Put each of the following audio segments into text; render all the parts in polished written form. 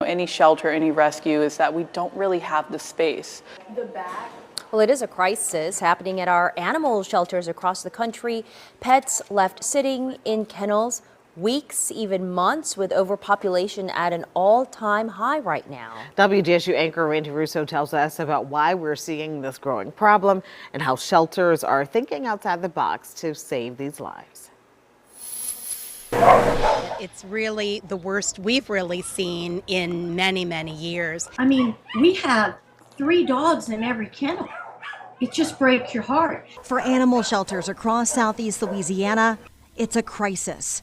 any shelter, any rescue, is that we don't really have the space. Well, it is a crisis happening at our animal shelters across the country. Pets left sitting in kennels weeks, even months, with overpopulation at an all-time high right now. WDSU anchor Randy Russo tells us about why we're seeing this growing problem and how shelters are thinking outside the box to save these lives. It's really the worst we've really seen in many, many years. I mean, we have 3 dogs in every kennel. It just breaks your heart. For animal shelters across Southeast Louisiana, it's a crisis.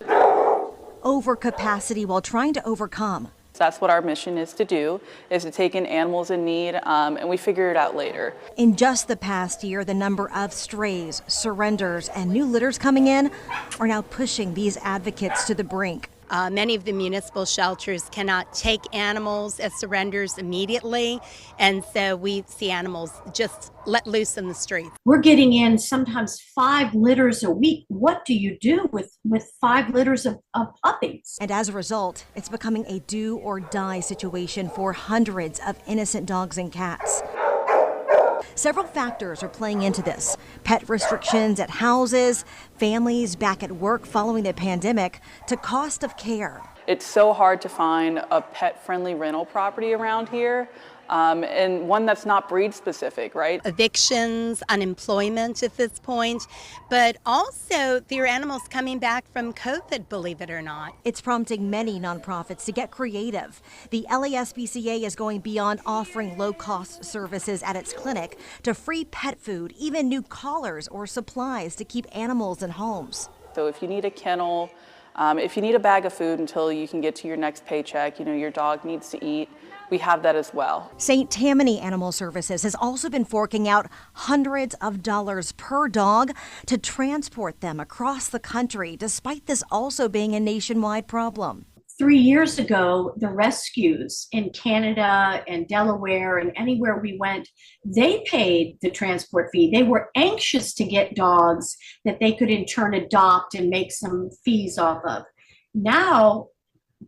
Overcapacity while trying to overcome. That's what our mission is to do, is to take in animals in need, and we figure it out later. In just the past year, the number of strays, surrenders, and new litters coming in are now pushing these advocates to the brink. Many of the municipal shelters cannot take animals as surrenders immediately, and so we see animals just let loose in the streets. We're getting in sometimes 5 litters a week. What do you do with 5 litters of puppies? And as a result, it's becoming a do or die situation for hundreds of innocent dogs and cats. Several factors are playing into this. Pet restrictions at houses, families back at work following the pandemic, to cost of care. It's so hard to find a pet-friendly rental property around here, and one that's not breed specific, right? Evictions, unemployment at this point, but also there are animals coming back from COVID, believe it or not. It's prompting many nonprofits to get creative. The LASPCA is going beyond offering low-cost services at its clinic to free pet food, even new collars or supplies to keep animals in homes. So if you need a kennel, if you need a bag of food until you can get to your next paycheck, your dog needs to eat, we have that as well. St. Tammany Animal Services has also been forking out hundreds of dollars per dog to transport them across the country, despite this also being a nationwide problem. 3 years ago, the rescues in Canada and Delaware and anywhere we went, they paid the transport fee. They were anxious to get dogs that they could in turn adopt and make some fees off of. Now,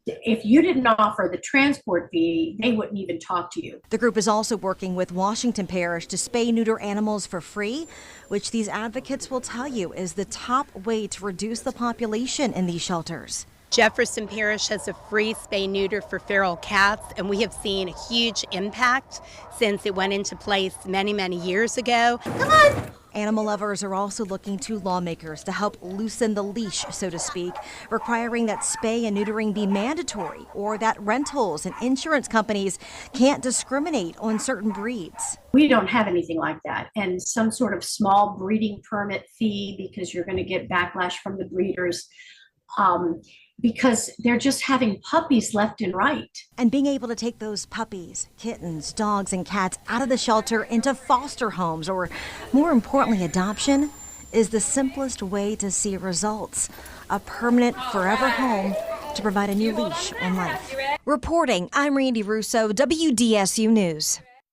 if you didn't offer the transport fee, they wouldn't even talk to you. The group is also working with Washington Parish to spay neuter animals for free, which these advocates will tell you is the top way to reduce the population in these shelters. Jefferson Parish has a free spay-neuter for feral cats, and we have seen a huge impact since it went into place many, many years ago. Come on! Animal lovers are also looking to lawmakers to help loosen the leash, so to speak, requiring that spay and neutering be mandatory, or that rentals and insurance companies can't discriminate on certain breeds. We don't have anything like that. And some sort of small breeding permit fee, because you're going to get backlash from the breeders. Because they're just having puppies left and right. And being able to take those puppies, kittens, dogs, and cats out of the shelter into foster homes, or more importantly, adoption, is the simplest way to see results. A permanent, forever home to provide a new leash on life. Reporting, I'm Randy Russo, WDSU News.